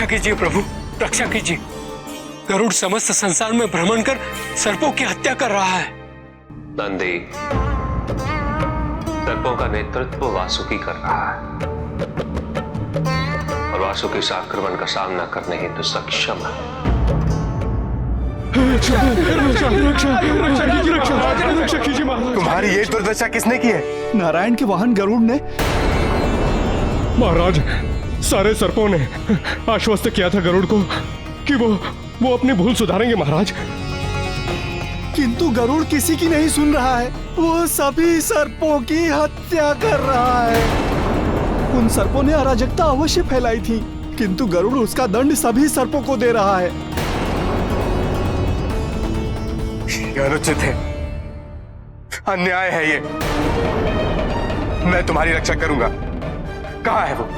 कीजिए प्रभु, रक्षा कीजिए। गरुड़ समस्त संसार में भ्रमण कर सर्पों की हत्या कर रहा है। नंदी, सर्पों का नेतृत्व वासुकी कर रहा है और वासुकी इस आक्रमण का सामना करने हेतु सक्षम है। रक्षा कीजिए महाराज। तुम्हारी ये दुर्दशा किसने की है? नारायण के वाहन गरुड़ ने। महाराज, सारे सर्पों ने आश्वस्त किया था गरुड़ को कि वो अपनी भूल सुधारेंगे महाराज। किंतु गरुड़ किसी की नहीं सुन रहा है। वो सभी सर्पों की हत्या कर रहा है। उन सर्पों ने अराजकता अवश्य फैलाई थी, किंतु गरुड़ उसका दंड सभी सर्पों को दे रहा है। ये अनुचित है, अन्याय है ये। मैं तुम्हारी रक्षा करूंगा। कहाँ है वो?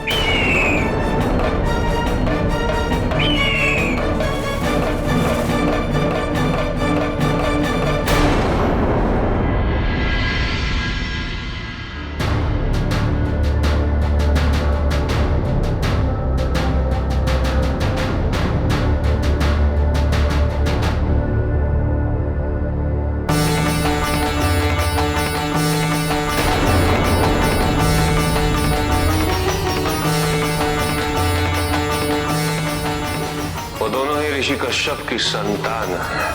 ऋषि कश्यप की संतान है।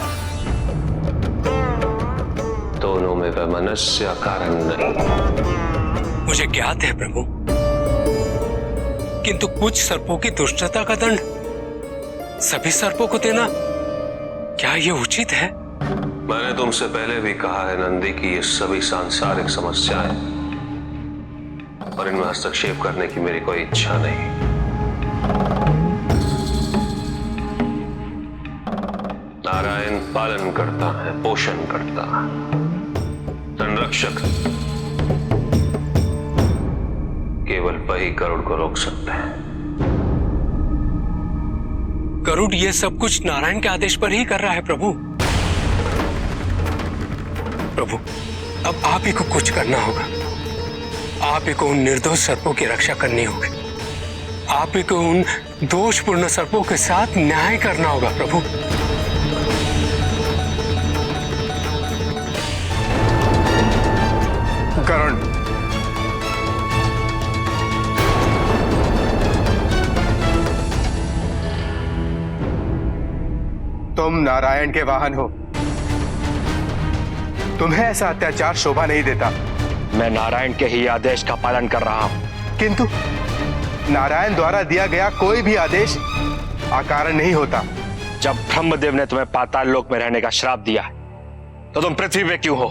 दोनों में वैमनस्य कारण नहीं। मुझे ज्ञात है प्रभु, किंतु कुछ सर्पों की दुष्टता का दंड सभी सर्पों को देना क्या ये उचित है? मैंने तुमसे पहले भी कहा है नंदी कि ये सभी सांसारिक समस्याएं और इनमें हस्तक्षेप करने की मेरी कोई इच्छा नहीं। नारायण पालन करता है, पोषण करता है, संरक्षक। केवल वही गरुड़ को रोक सकते हैं। गरुड़ ये सब कुछ नारायण के आदेश पर ही कर रहा है प्रभु। प्रभु, अब आप ही को कुछ करना होगा। आप ही को उन निर्दोष सर्पों की रक्षा करनी होगी। आप ही को उन दोषपूर्ण सर्पों के साथ न्याय करना होगा प्रभु। गरुड़, तुम नारायण के वाहन हो। तुम्हें ऐसा अत्याचार शोभा नहीं देता। मैं नारायण के ही आदेश का पालन कर रहा हूं। किंतु नारायण द्वारा दिया गया कोई भी आदेश अकारण नहीं होता। जब ब्रह्मदेव ने तुम्हें पाताल लोक में रहने का श्राप दिया तो तुम पृथ्वी पे क्यों हो?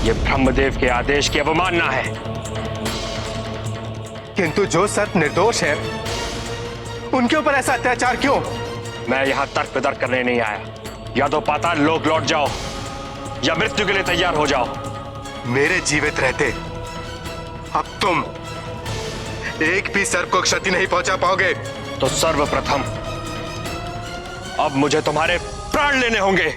यह ब्रह्मदेव के आदेश की अवमानना है। किंतु जो सर्प निर्दोष है उनके ऊपर ऐसा अत्याचार क्यों? मैं यहां तर्क वितर्क करने नहीं आया। या तो पाताल लोक लौट जाओ या मृत्यु के लिए तैयार हो जाओ। मेरे जीवित रहते अब तुम एक भी सर्प को क्षति नहीं पहुंचा पाओगे। तो सर्वप्रथम अब मुझे तुम्हारे प्राण लेने होंगे।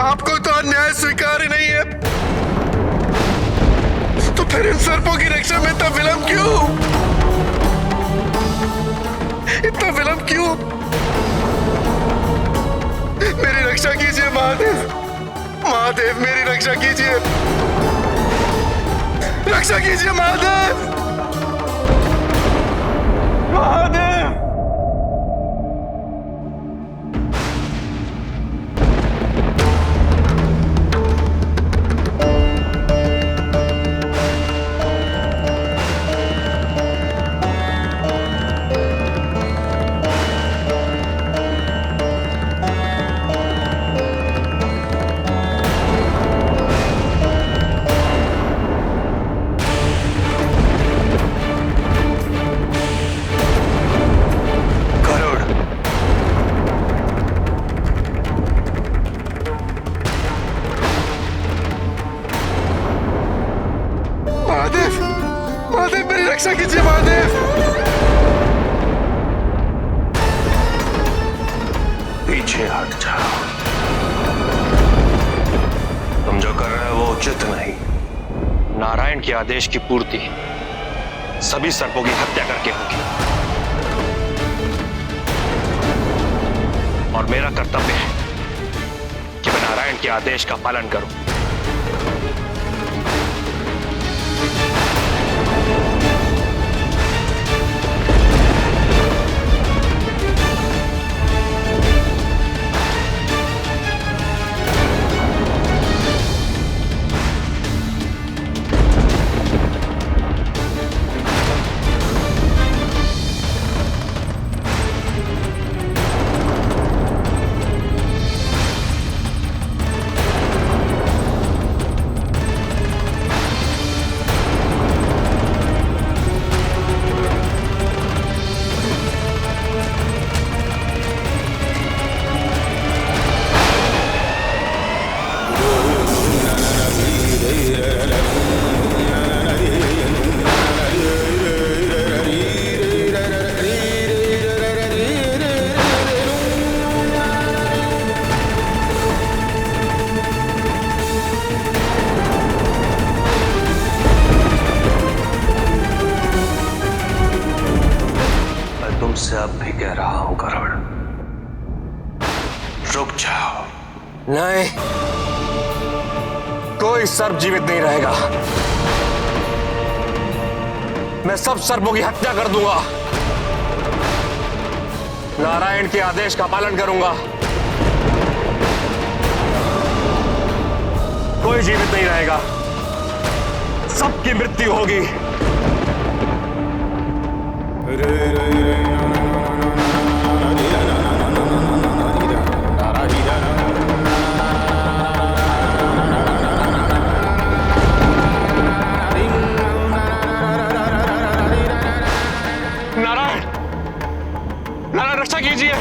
आपको तो अन्याय स्वीकार ही नहीं है, तो फिर इन सर्पों की रक्षा में इतना विलंब क्यों? इतना विलंब क्यों? मेरी रक्षा कीजिए महादेव, महादेव मेरी रक्षा कीजिए, रक्षा कीजिए महादेव, महादेव। रक्षा कीजिए महादेव। पीछे हट जाओ, तुम जो कर रहे हो वो उचित नहीं। नारायण के आदेश की पूर्ति सभी सर्पों की हत्या करके होगी, और मेरा कर्तव्य है कि मैं नारायण के आदेश का पालन करूं। तुमसे अब भी कह रहा हूं गरुड़, रुक जाओ। नहीं, कोई सर्प जीवित नहीं रहेगा। मैं सब सर्पों की हत्या कर दूंगा, नारायण के आदेश का पालन करूंगा। कोई जीवित नहीं रहेगा, सबकी मृत्यु होगी। नारायण, नारायण रक्षा कीजिए,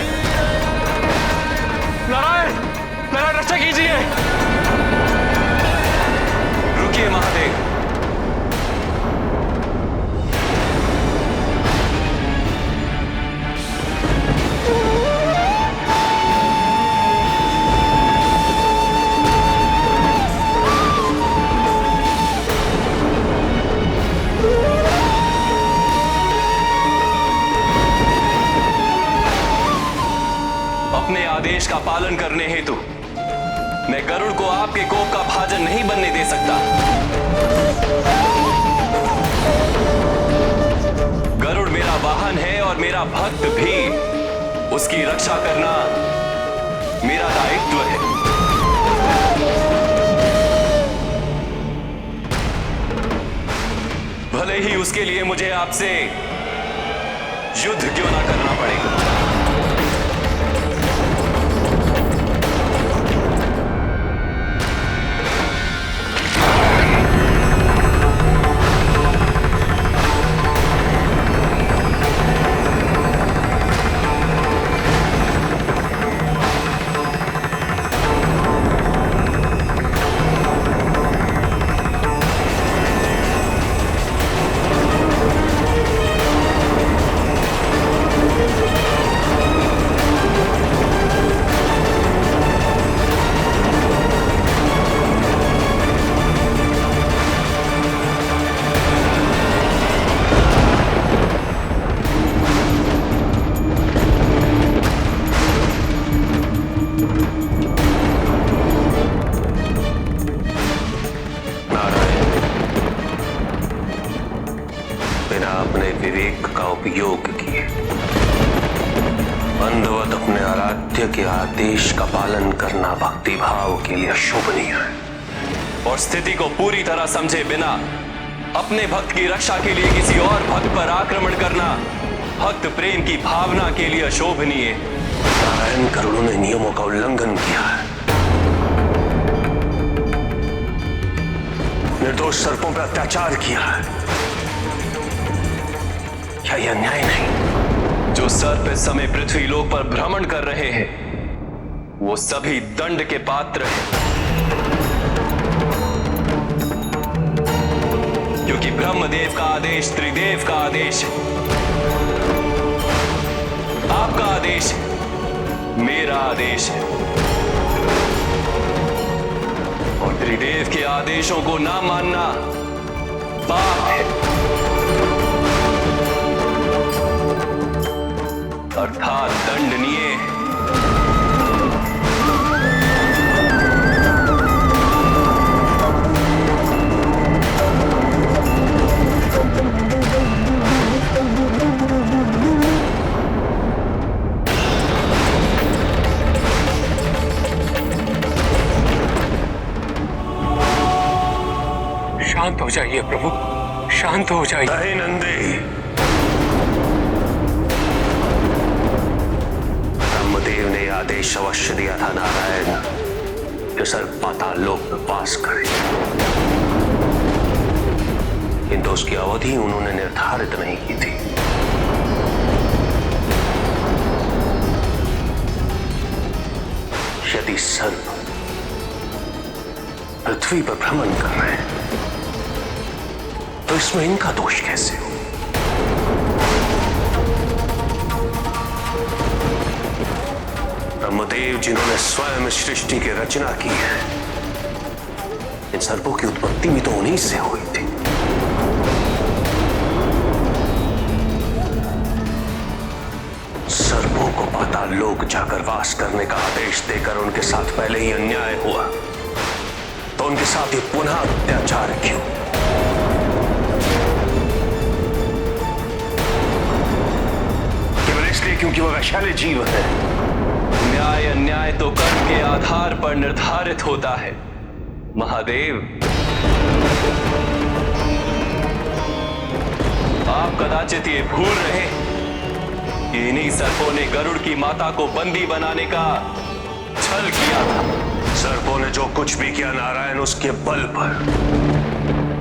नारायण, नारायण रक्षा कीजिए। रुकिए महादेव, अपने आदेश का पालन करने हेतु मैं गरुड़ को आपके कोप का भाजन नहीं बनने दे सकता। गरुड़ मेरा वाहन है और मेरा भक्त भी, उसकी रक्षा करना मेरा दायित्व है। भले ही उसके लिए मुझे आपसे युद्ध क्यों ना करना पड़े। योग किए। बंधवत अपने आराध्य के आदेश का पालन करना भक्ति भाव के लिए शोभनीय है, और स्थिति को पूरी तरह समझे बिना अपने भक्त की रक्षा के लिए किसी और भक्त पर आक्रमण करना भक्त प्रेम की भावना के लिए अशोभनीय। नारायण गरुड़ ने नियमों का उल्लंघन किया है, निर्दोष सर्पों पर अत्याचार किया है। क्या यह अन्याय नहीं? जो सर्प इस समय पृथ्वी लोक पर भ्रमण कर रहे हैं वो सभी दंड के पात्र हैं, क्योंकि ब्रह्मदेव का आदेश त्रिदेव का आदेश है, आपका आदेश है, मेरा आदेश है, और त्रिदेव के आदेशों को ना मानना पाप है, अर्थात दंडनीय है। शांत हो जाइए प्रभु, शांत हो जाइए। नहीं नंदी, ब्रह्मदेव ने आदेश अवश्य दिया था नारायण कि सर्प पाताल लोक में वास करे, किंतु उसकी अवधि उन्होंने निर्धारित नहीं की थी। यदि सर्प पृथ्वी पर भ्रमण कर रहे हैं तो इसमें इनका दोष कैसे हो? ब्रह्मदेव जिन्होंने स्वयं सृष्टि की रचना की है, इन सर्पों की उत्पत्ति भी तो उन्हीं से हुई थी। सर्पों को पाताल लोक जाकर वास करने का आदेश देकर उनके साथ पहले ही अन्याय हुआ, तो उनके साथ ये पुनः अत्याचार क्यों? केवल इसलिए क्योंकि वो वैशाली जीव है। न्याय अन्याय तो कर्म के आधार पर निर्धारित होता है महादेव। आप कदाचित ये भूल रहे कि इन्हीं सर्पों ने गरुड़ की माता को बंदी बनाने का छल किया था। सर्पों ने जो कुछ भी किया नारायण, उसके बल पर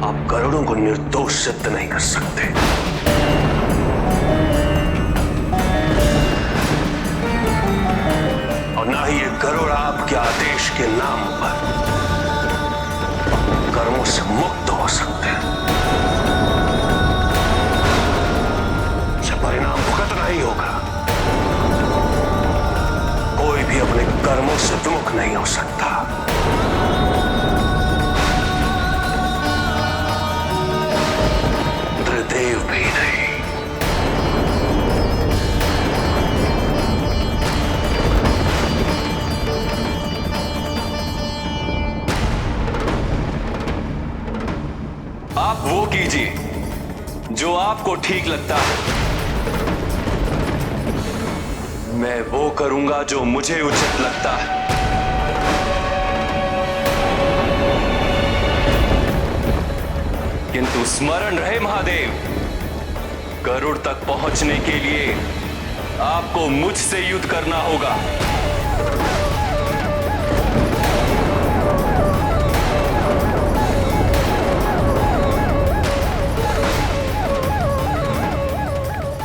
आप गरुड़ों को निर्दोष सिद्ध नहीं कर सकते। और ना ही ये गरुड़ आपके आदेश के नाम पर कर्मों से मुक्त हो सकते हैं। इससे परिणाम भुगतना ही होगा। कोई भी अपने कर्मों से विमुख नहीं हो सकता। त्रिदेव भी नहीं। आप वो कीजिए जो आपको ठीक लगता है, मैं वो करूंगा जो मुझे उचित लगता है। किंतु स्मरण रहे महादेव, गरुड़ तक पहुंचने के लिए आपको मुझसे युद्ध करना होगा।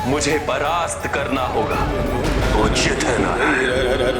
मुझे परास्त करना होगा। उचित है नारायण।